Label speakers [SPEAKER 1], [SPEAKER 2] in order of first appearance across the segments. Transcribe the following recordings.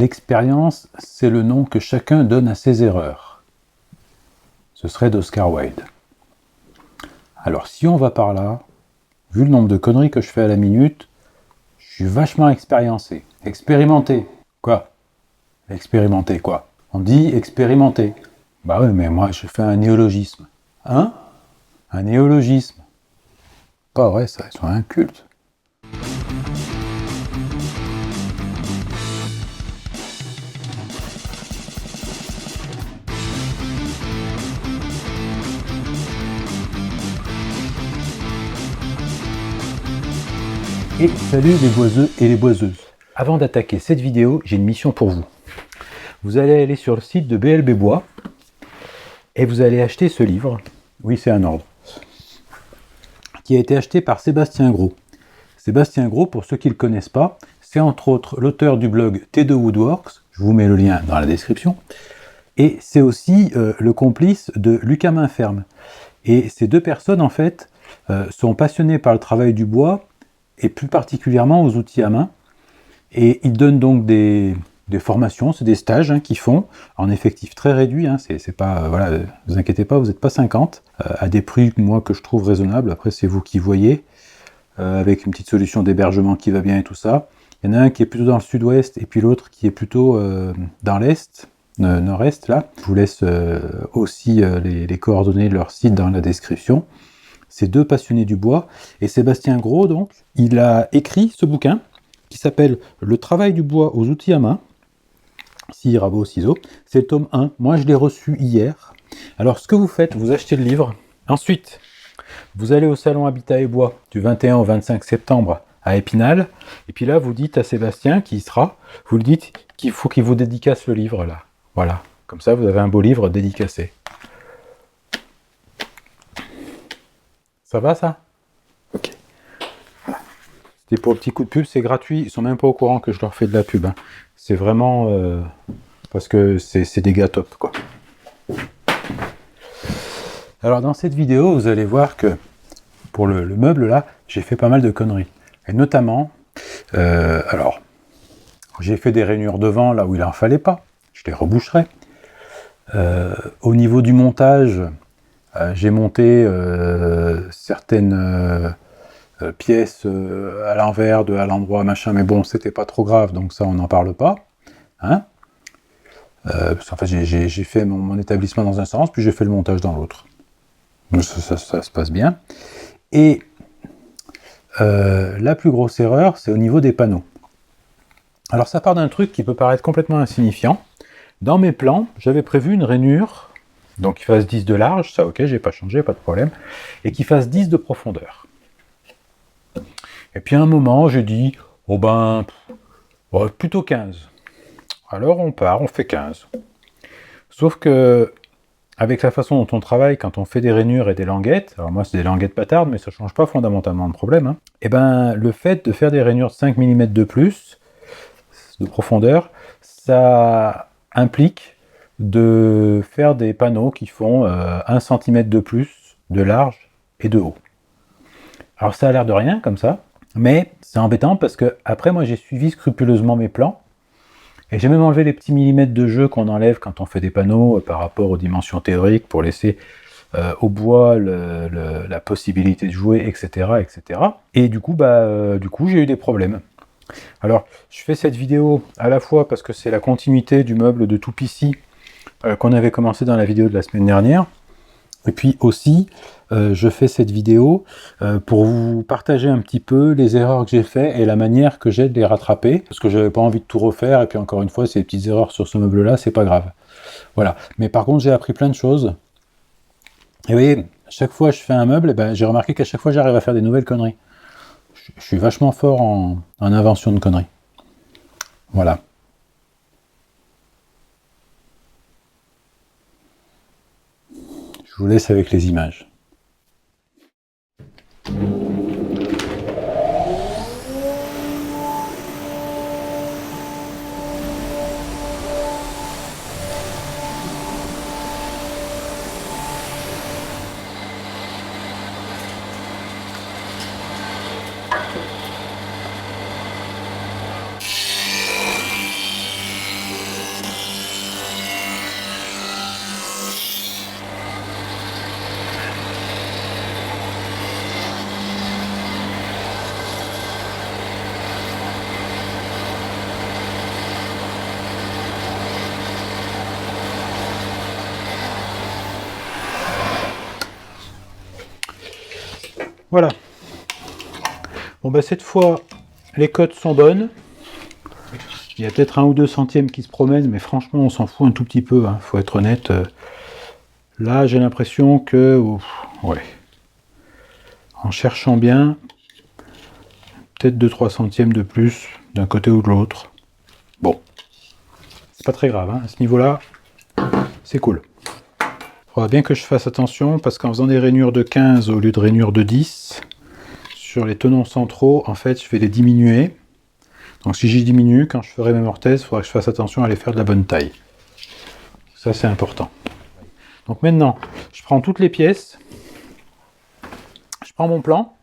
[SPEAKER 1] l'expérience, c'est le nom que chacun donne à ses erreurs. Ce serait d'Oscar Wilde. Alors si on va par là, vu le nombre de conneries que je fais à la minute, je suis vachement expérimenté. Quoi? Expérimenté quoi? On dit expérimenté. Bah ouais, mais moi je fais un néologisme. Hein? Un néologisme. Pas vrai ça, ils sont incultes. Et salut les boiseux et les boiseuses. Avant d'attaquer cette vidéo, j'ai une mission pour vous. Vous allez aller sur le site de BLB Bois et vous allez acheter ce livre. Oui, c'est un ordre. Qui a été acheté par Sébastien Gros. Sébastien Gros, pour ceux qui ne le connaissent pas, c'est entre autres l'auteur du blog T2 Woodworks. Je vous mets le lien dans la description. Et c'est aussi le complice de Lucas Mainferme. Et ces deux personnes, en fait, sont passionnées par le travail du bois et plus particulièrement aux outils à main. Et ils donnent donc des formations, c'est des stages qu'ils font en effectif très réduit. C'est pas, voilà, vous inquiétez pas, vous n'êtes pas 50, à des prix moi que je trouve raisonnables. Après c'est vous qui voyez, avec une petite solution d'hébergement qui va bien et tout ça. Il y en a un qui est plutôt dans le sud-ouest et puis l'autre qui est plutôt dans l'est, nord-est là. Je vous laisse aussi les coordonnées de leur site dans la description. Ces deux passionnés du bois. Et Sébastien Gros, donc, il a écrit ce bouquin qui s'appelle « Le travail du bois aux outils à main », scie, rabot, ciseaux. C'est le tome 1. Moi, je l'ai reçu hier. Alors, ce que vous faites, vous achetez le livre. Ensuite, vous allez au salon Habitat et Bois du 21 au 25 septembre à Épinal. Et puis là, vous dites à Sébastien, qui y sera, vous le dites qu'il faut qu'il vous dédicace le livre, là. Voilà. Comme ça, vous avez un beau livre dédicacé. Ça va, ça? Ok. Voilà. C'était pour le petit coup de pub, c'est gratuit. Ils sont même pas au courant que je leur fais de la pub. C'est vraiment parce que c'est des gars top, quoi. Alors, dans cette vidéo, vous allez voir que pour le meuble, là, j'ai fait pas mal de conneries. Et notamment, alors, j'ai fait des rainures devant là où il en fallait pas. Je les reboucherai. Au niveau du montage, j'ai monté certaines pièces à l'envers, à l'endroit, machin, mais bon, c'était pas trop grave, donc ça, on n'en parle pas. Hein, parce qu'en fait, j'ai fait mon établissement dans un sens, puis j'ai fait le montage dans l'autre. Donc ça se passe bien. Et la plus grosse erreur, c'est au niveau des panneaux. Alors ça part d'un truc qui peut paraître complètement insignifiant. Dans mes plans, j'avais prévu une rainure, donc qui fasse 10 de large, ça ok, j'ai pas changé, pas de problème, et qui fasse 10 de profondeur. Et puis à un moment, j'ai dit, oh ben, plutôt 15. Alors on part, on fait 15. Sauf que, avec la façon dont on travaille, quand on fait des rainures et des languettes, alors moi c'est des languettes patardes, mais ça change pas fondamentalement le problème, et ben le fait de faire des rainures de 5 mm de plus, de profondeur, ça implique de faire des panneaux qui font 1 cm de plus de large et de haut. Alors ça a l'air de rien comme ça, mais c'est embêtant parce que après moi j'ai suivi scrupuleusement mes plans et j'ai même enlevé les petits millimètres de jeu qu'on enlève quand on fait des panneaux par rapport aux dimensions théoriques pour laisser au bois la possibilité de jouer, etc. etc. Et du coup j'ai eu des problèmes. Alors je fais cette vidéo à la fois parce que c'est la continuité du meuble de Toupici qu'on avait commencé dans la vidéo de la semaine dernière, et puis aussi je fais cette vidéo pour vous partager un petit peu les erreurs que j'ai faites et la manière que j'ai de les rattraper, parce que j'avais pas envie de tout refaire, et puis encore une fois, ces petites erreurs sur ce meuble là, c'est pas grave. Voilà. Mais par contre, j'ai appris plein de choses, et vous voyez, chaque fois que je fais un meuble, j'ai remarqué qu'à chaque fois j'arrive à faire des nouvelles conneries. Je suis vachement fort en invention de conneries. Voilà. Je vous laisse avec les images. Voilà. Bon bah cette fois, les cotes sont bonnes. Il y a peut-être 1 ou 2 centièmes qui se promènent, mais franchement, on s'en fout un tout petit peu, hein, faut être honnête. Là, j'ai l'impression que... ouf, ouais. En cherchant bien, peut-être 2-3 centièmes de plus d'un côté ou de l'autre. Bon. C'est pas très grave, hein. À ce niveau-là, c'est cool. Il faudra bien que je fasse attention, parce qu'en faisant des rainures de 15 au lieu de rainures de 10, sur les tenons centraux, en fait, je vais les diminuer. Donc si j'y diminue, quand je ferai mes mortaises, il faudra que je fasse attention à les faire de la bonne taille. Ça, c'est important. Donc maintenant, je prends toutes les pièces. Je prends mon plan.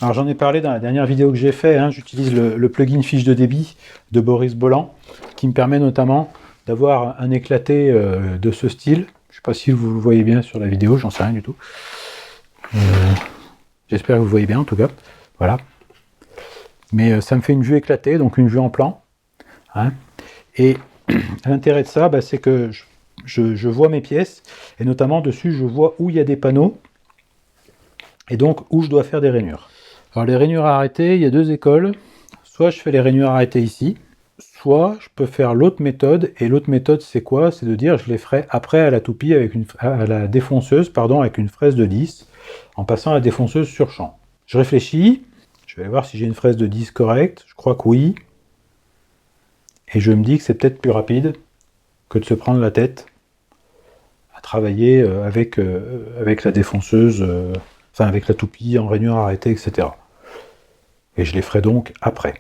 [SPEAKER 1] Alors j'en ai parlé dans la dernière vidéo que j'ai fait. Hein, j'utilise le plugin fiche de débit de Boris Bolland, qui me permet notamment d'avoir un éclaté de ce style. Je ne sais pas si vous le voyez bien sur la vidéo, j'en sais rien du tout. J'espère que vous voyez bien en tout cas. Voilà. Mais ça me fait une vue éclatée, donc une vue en plan. Hein. Et l'intérêt de ça, bah, c'est que je vois mes pièces, et notamment dessus, je vois où il y a des panneaux, et donc où je dois faire des rainures. Alors les rainures à arrêter, il y a 2 écoles. Soit je fais les rainures à arrêter ici, soit je peux faire l'autre méthode, et l'autre méthode c'est quoi? C'est de dire je les ferai après à la toupie, à la défonceuse, pardon, avec une fraise de 10, en passant à la défonceuse sur champ. Je réfléchis, je vais aller voir si j'ai une fraise de 10 correcte, je crois que oui. Et je me dis que c'est peut-être plus rapide que de se prendre la tête à travailler avec la défonceuse, enfin avec la toupie en rainure arrêtée, etc. Et je les ferai donc après.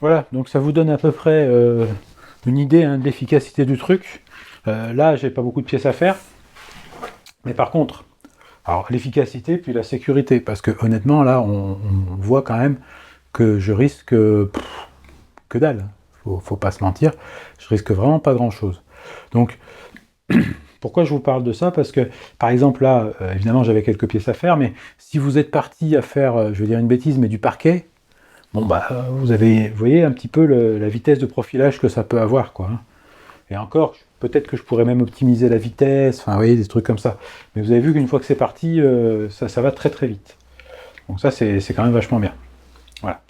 [SPEAKER 1] Voilà, donc ça vous donne à peu près une idée hein, de l'efficacité du truc. Là, j'ai pas beaucoup de pièces à faire. Mais par contre, alors l'efficacité puis la sécurité, parce que honnêtement, là, on voit quand même que je risque que dalle. Faut pas se mentir, je risque vraiment pas grand-chose. Donc, pourquoi je vous parle de ça? Parce que, par exemple, là, évidemment, j'avais quelques pièces à faire, mais si vous êtes parti à faire, je vais dire une bêtise, mais du parquet, bon bah vous voyez un petit peu la vitesse de profilage que ça peut avoir, quoi. Hein. Et encore, peut-être que je pourrais même optimiser la vitesse, enfin vous voyez, des trucs comme ça. Mais vous avez vu qu'une fois que c'est parti, ça va très très vite. Donc ça c'est quand même vachement bien. Voilà.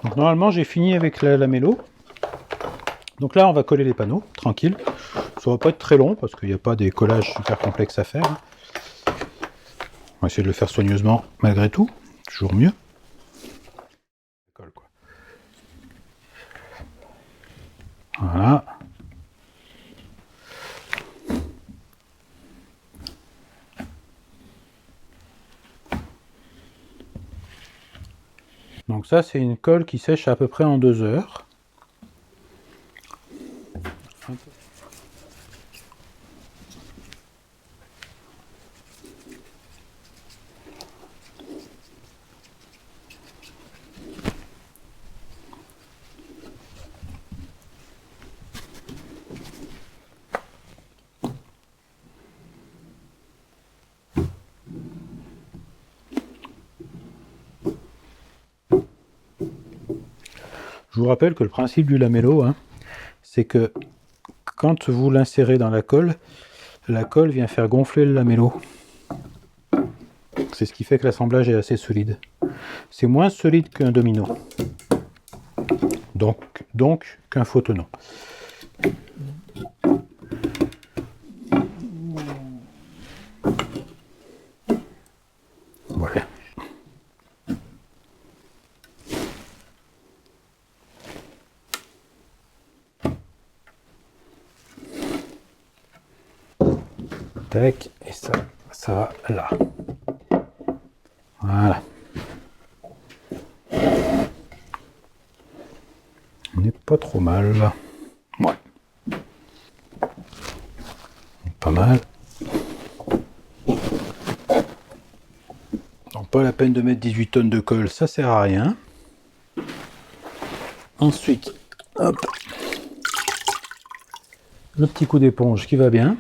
[SPEAKER 1] Donc normalement j'ai fini avec la lamello. Donc là on va coller les panneaux, tranquille. Ça va pas être très long parce qu'il n'y a pas des collages super complexes à faire. On va essayer de le faire soigneusement malgré tout, toujours mieux. Voilà. Donc ça c'est une colle qui sèche à peu près en 2 heures. Je vous rappelle que le principe du lamello, c'est que quand vous l'insérez dans la colle vient faire gonfler le lamello. C'est ce qui fait que l'assemblage est assez solide. C'est moins solide qu'un domino. Donc qu'un faux tenant. Voilà. Tac, et ça va là. Voilà. On n'est pas trop mal. Ouais. Pas mal. Donc pas la peine de mettre 18 tonnes de colle, ça sert à rien. Ensuite, hop, le petit coup d'éponge qui va bien.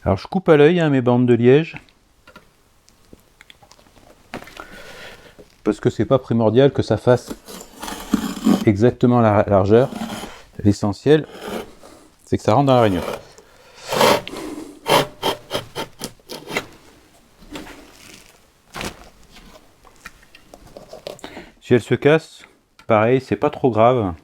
[SPEAKER 1] Alors je coupe à l'œil mes bandes de liège, parce que c'est pas primordial que ça fasse exactement la largeur. L'essentiel, c'est que ça rentre dans la rainure. Si elle se casse, pareil, c'est pas trop grave.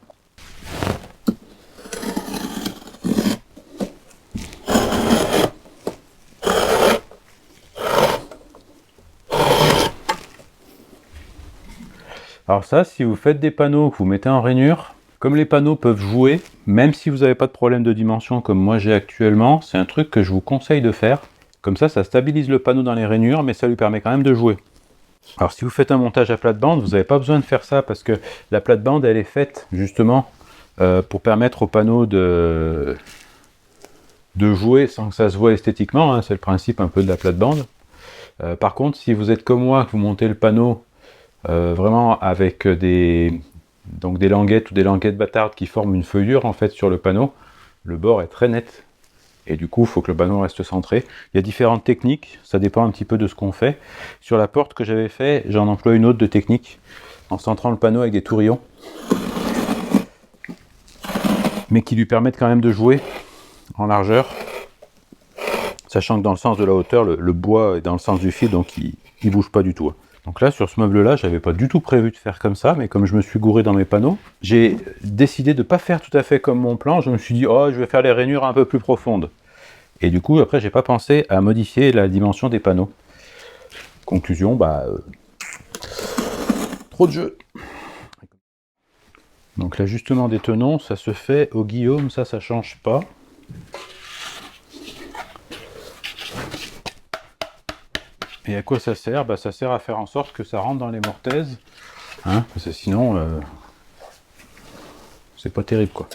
[SPEAKER 1] Alors ça, si vous faites des panneaux que vous mettez en rainure, comme les panneaux peuvent jouer, même si vous n'avez pas de problème de dimension comme moi j'ai actuellement, c'est un truc que je vous conseille de faire. Comme ça stabilise le panneau dans les rainures, mais ça lui permet quand même de jouer. Alors si vous faites un montage à plate-bande, vous n'avez pas besoin de faire ça, parce que la plate-bande, elle est faite justement pour permettre au panneau de jouer sans que ça se voit esthétiquement, hein, c'est le principe un peu de la plate-bande. Par contre, si vous êtes comme moi, que vous montez le panneau vraiment avec des languettes ou des languettes bâtardes qui forment une feuillure en fait sur le panneau, le bord est très net et du coup il faut que le panneau reste centré. Il y a différentes techniques, ça dépend un petit peu de ce qu'on fait. Sur la porte que j'avais fait, j'en emploie une autre de technique en centrant le panneau avec des tourillons, mais qui lui permettent quand même de jouer en largeur, sachant que dans le sens de la hauteur, le bois est dans le sens du fil, donc il bouge pas du tout. Donc là, sur ce meuble-là, j'avais pas du tout prévu de faire comme ça, mais comme je me suis gouré dans mes panneaux, j'ai décidé de pas faire tout à fait comme mon plan. Je me suis dit, oh, je vais faire les rainures un peu plus profondes. Et du coup, après, j'ai pas pensé à modifier la dimension des panneaux. Conclusion, trop de jeu. Donc l'ajustement des tenons, ça se fait au Guillaume, ça change pas. Et à quoi ça sert? Ça sert à faire en sorte que ça rentre dans les mortaises, hein, parce que sinon, c'est pas terrible, quoi.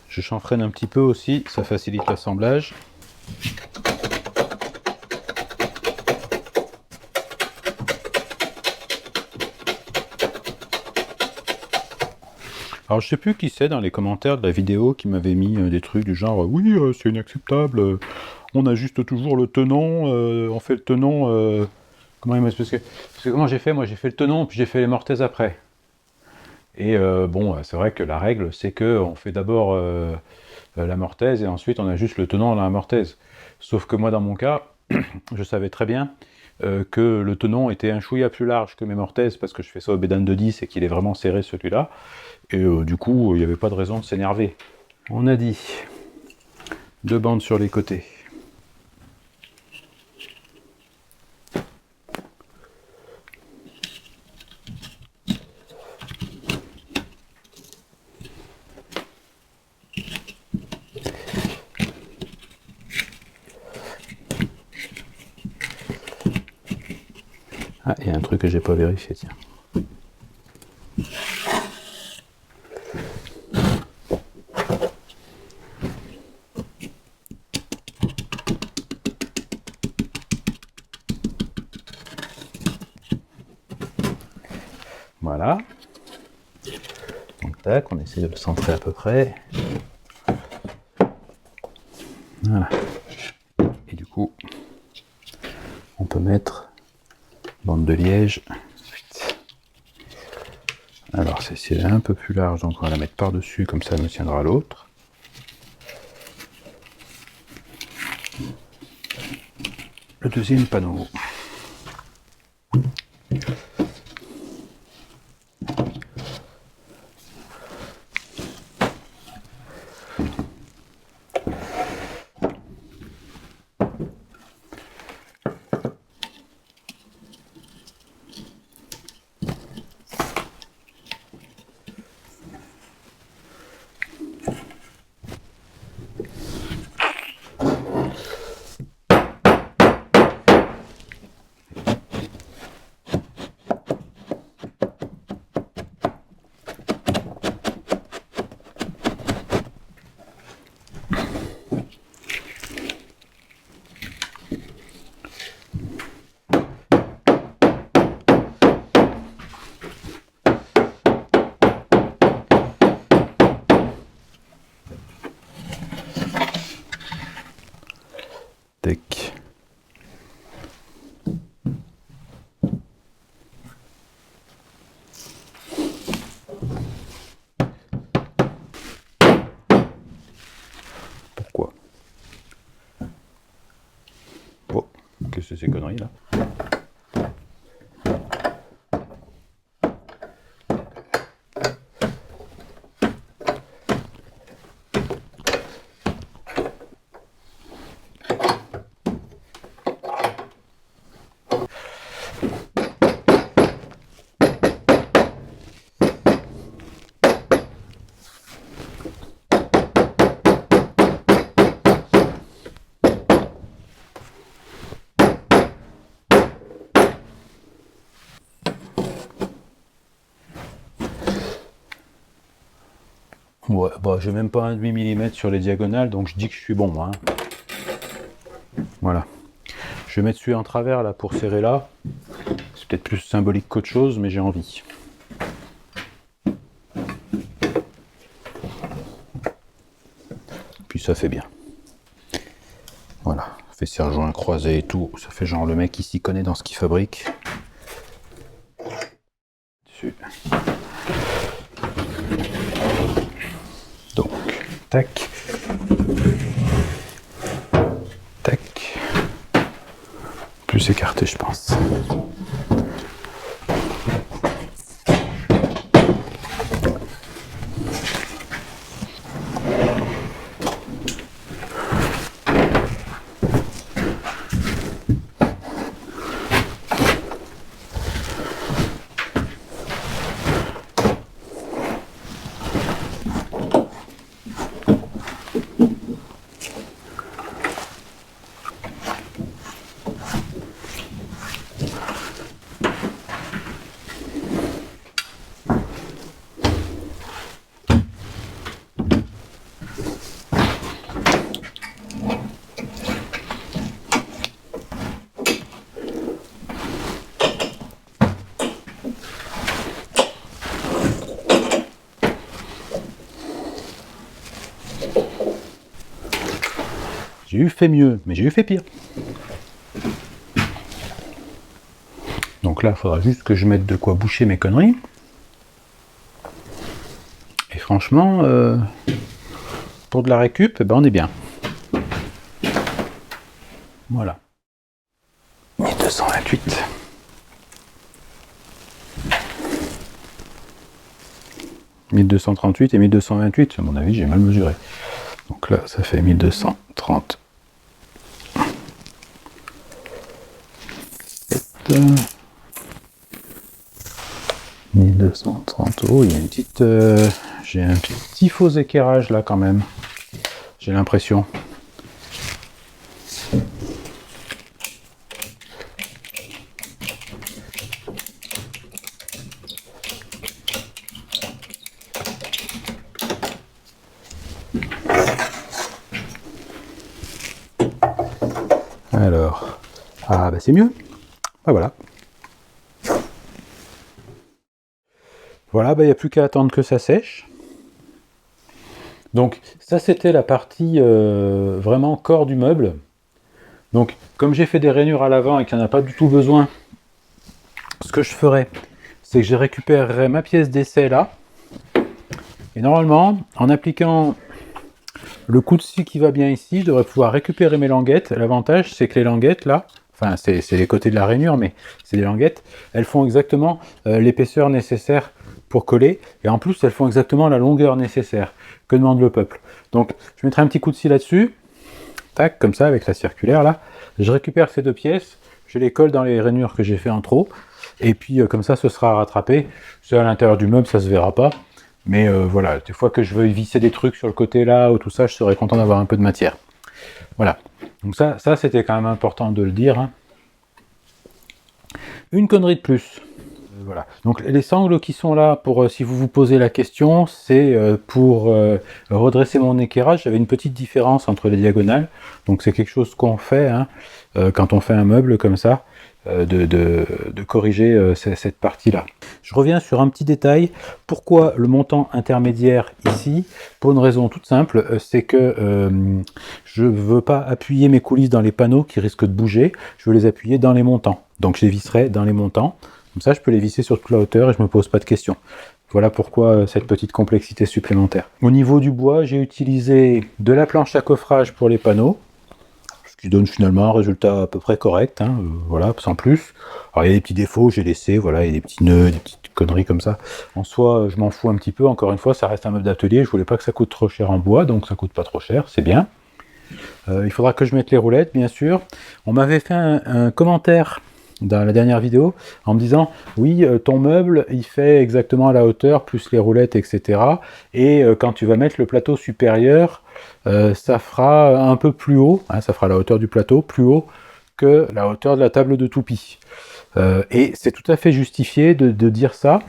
[SPEAKER 1] Je chanfreine un petit peu aussi, ça facilite l'assemblage. Alors je sais plus qui c'est dans les commentaires de la vidéo qui m'avait mis des trucs du genre oui c'est inacceptable, on ajuste toujours le tenon, on fait le tenon, comment il m'a parce que comment j'ai fait, moi j'ai fait le tenon puis j'ai fait les mortaises après. Et bon c'est vrai que la règle c'est que on fait d'abord la mortaise et ensuite on ajuste le tenon dans la mortaise. Sauf que moi dans mon cas, je savais très bien que le tenon était un chouïa plus large que mes mortaises parce que je fais ça au bédane de 10 et qu'il est vraiment serré celui-là. Et du coup, il n'y avait pas de raison de s'énerver. On a dit 2 bandes sur les côtés. Ah, il y a un truc que j'ai pas vérifié, tiens. Voilà. Donc tac, on essaie de le centrer à peu près. Voilà. Et du coup, on peut mettre bande de liège. Alors c'est un peu plus large, donc on va la mettre par-dessus, comme ça elle me tiendra à l'autre. le deuxième panneau. Tac. Pourquoi? Oh, qu'est-ce que c'est ces conneries là? Ouais, bah j'ai même pas un demi-millimètre sur les diagonales, donc je dis que je suis bon, moi. Hein. Voilà. Je vais mettre celui en travers là pour serrer là. C'est peut-être plus symbolique qu'autre chose, mais j'ai envie. Puis ça fait bien. Voilà. Ça fait serre-joint croisé et tout. Ça fait genre le mec qui s'y connaît dans ce qu'il fabrique. Dessus. Donc, tac. Tac. Plus écarté, je pense. J'ai eu fait mieux, mais j'ai eu fait pire. Donc là, il faudra juste que je mette de quoi boucher mes conneries. Et franchement, pour de la récup, eh ben on est bien. Voilà. 1228. « 1238 et 1228, à mon avis, j'ai mal mesuré. Donc là, ça fait 1230. 1230. Oh, il y a une petite... j'ai un petit faux équerrage là quand même. J'ai l'impression. Alors... Ah bah c'est mieux. Ah voilà. Voilà, bah il n'y a plus qu'à attendre que ça sèche. Donc ça c'était la partie vraiment corps du meuble. Donc comme j'ai fait des rainures à l'avant et qu'il n'y en a pas du tout besoin, ce que je ferai, c'est que je récupérerai ma pièce d'essai là. Et normalement, en appliquant le coup de scie qui va bien ici, je devrais pouvoir récupérer mes languettes. L'avantage c'est que les languettes là, enfin c'est les côtés de la rainure, mais c'est des languettes, elles font exactement l'épaisseur nécessaire pour coller, et en plus elles font exactement la longueur nécessaire que demande le peuple. Donc je mettrai un petit coup de scie là-dessus, tac, comme ça, avec la circulaire là, je récupère ces deux pièces, je les colle dans les rainures que j'ai fait en trop, et puis comme ça ce sera rattrapé, c'est à l'intérieur du meuble, ça se verra pas, mais voilà, des fois que je veux visser des trucs sur le côté là, ou tout ça, je serais content d'avoir un peu de matière. Voilà, donc ça c'était quand même important de le dire, hein. Une connerie de plus. Voilà. Donc les sangles qui sont là, pour si vous vous posez la question, c'est pour redresser mon équerrage. J'avais une petite différence entre les diagonales, donc c'est quelque chose qu'on fait hein, quand on fait un meuble comme ça, de corriger cette partie-là. Je reviens sur un petit détail. Pourquoi le montant intermédiaire ici? Pour une raison toute simple, c'est que je ne veux pas appuyer mes coulisses dans les panneaux qui risquent de bouger, je veux les appuyer dans les montants. Donc je les visserai dans les montants. Comme ça, je peux les visser sur toute la hauteur et je ne me pose pas de questions. Voilà pourquoi cette petite complexité supplémentaire. Au niveau du bois, j'ai utilisé de la planche à coffrage pour les panneaux, ce qui donne finalement un résultat à peu près correct, hein, voilà, sans plus. Alors il y a des petits défauts, j'ai laissé, voilà, il y a des petits nœuds, des petites conneries comme ça. En soi, je m'en fous un petit peu, encore une fois, ça reste un meuble d'atelier, je voulais pas que ça coûte trop cher en bois, donc ça coûte pas trop cher, c'est bien. Il faudra que je mette les roulettes, bien sûr. On m'avait fait un commentaire dans la dernière vidéo, en me disant, oui, ton meuble, il fait exactement à la hauteur, plus les roulettes, etc. Et quand tu vas mettre le plateau supérieur, ça fera un peu plus haut, hein, ça fera la hauteur du plateau, plus haut que la hauteur de la table de toupie. Et c'est tout à fait justifié de dire ça.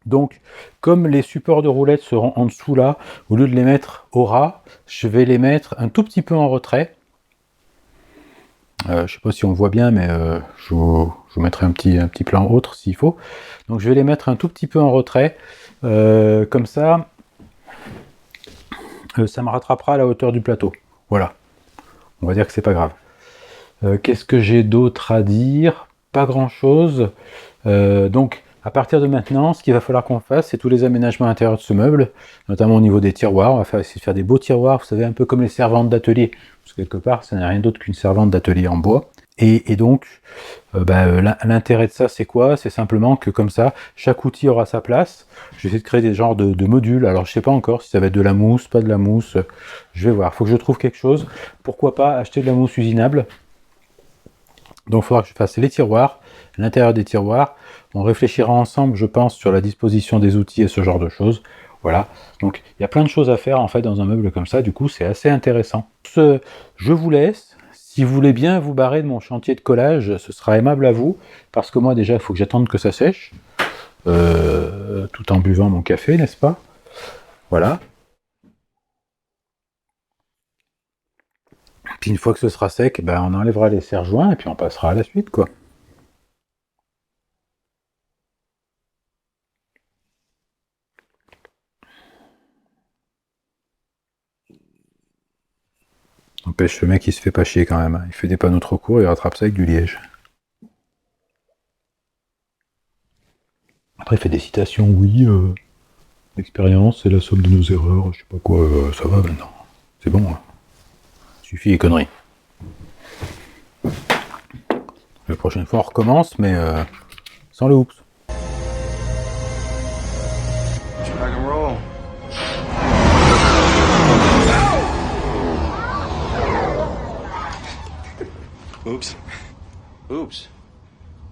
[SPEAKER 1] Donc, comme les supports de roulettes seront en dessous là, au lieu de les mettre au ras, je vais les mettre un tout petit peu en retrait. Je ne sais pas si on voit bien, mais je vous mettrai un petit plan autre s'il faut. Donc je vais les mettre un tout petit peu en retrait, comme ça, ça me rattrapera à la hauteur du plateau. Voilà, on va dire que c'est pas grave. Qu'est-ce que j'ai d'autre à dire? Pas grand-chose. Donc à partir de maintenant, ce qu'il va falloir qu'on fasse, c'est tous les aménagements intérieurs de ce meuble, notamment au niveau des tiroirs. On va essayer de faire des beaux tiroirs, vous savez, un peu comme les servantes d'atelier. Parce que quelque part, ça n'est rien d'autre qu'une servante d'atelier en bois. Et donc, l'intérêt de ça, c'est quoi? C'est simplement que comme ça, chaque outil aura sa place. Je vais essayer de créer des genres de modules. Alors, je sais pas encore si ça va être de la mousse, pas de la mousse. Je vais voir. Il faut que je trouve quelque chose. Pourquoi pas acheter de la mousse usinable? Donc, il faudra que je fasse les tiroirs, l'intérieur des tiroirs. On réfléchira ensemble, je pense, sur la disposition des outils et ce genre de choses. Voilà, donc il y a plein de choses à faire en fait dans un meuble comme ça, du coup c'est assez intéressant. Je vous laisse, si vous voulez bien vous barrer de mon chantier de collage, ce sera aimable à vous, parce que moi déjà il faut que j'attende que ça sèche, tout en buvant mon café, n'est-ce pas? Voilà. Puis une fois que ce sera sec, on enlèvera les serre-joints et puis on passera à la suite, quoi. N'empêche, le mec il se fait pas chier quand même, hein. Il fait des panneaux trop courts, il rattrape ça avec du liège. Après il fait des citations, oui, l'expérience c'est la somme de nos erreurs, je sais pas quoi, ça va maintenant. C'est bon, hein. Suffit les conneries. La prochaine fois on recommence, mais sans le hoops.
[SPEAKER 2] Oops.
[SPEAKER 3] Oops.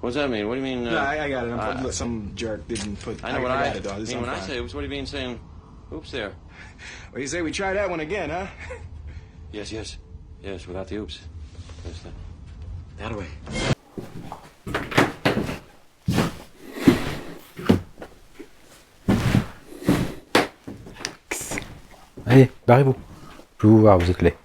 [SPEAKER 3] What's that mean? What do you mean?
[SPEAKER 2] No, I got it. Some jerk didn't put.
[SPEAKER 3] I know what I
[SPEAKER 2] got it, though.
[SPEAKER 3] mean when I say oops. What do you mean saying oops there?
[SPEAKER 2] Well, you say we try that one again, huh?
[SPEAKER 3] Yes, without the oops.
[SPEAKER 2] That way.
[SPEAKER 1] Allez, barrez-vous. Je peux vous voir, vous êtes laid.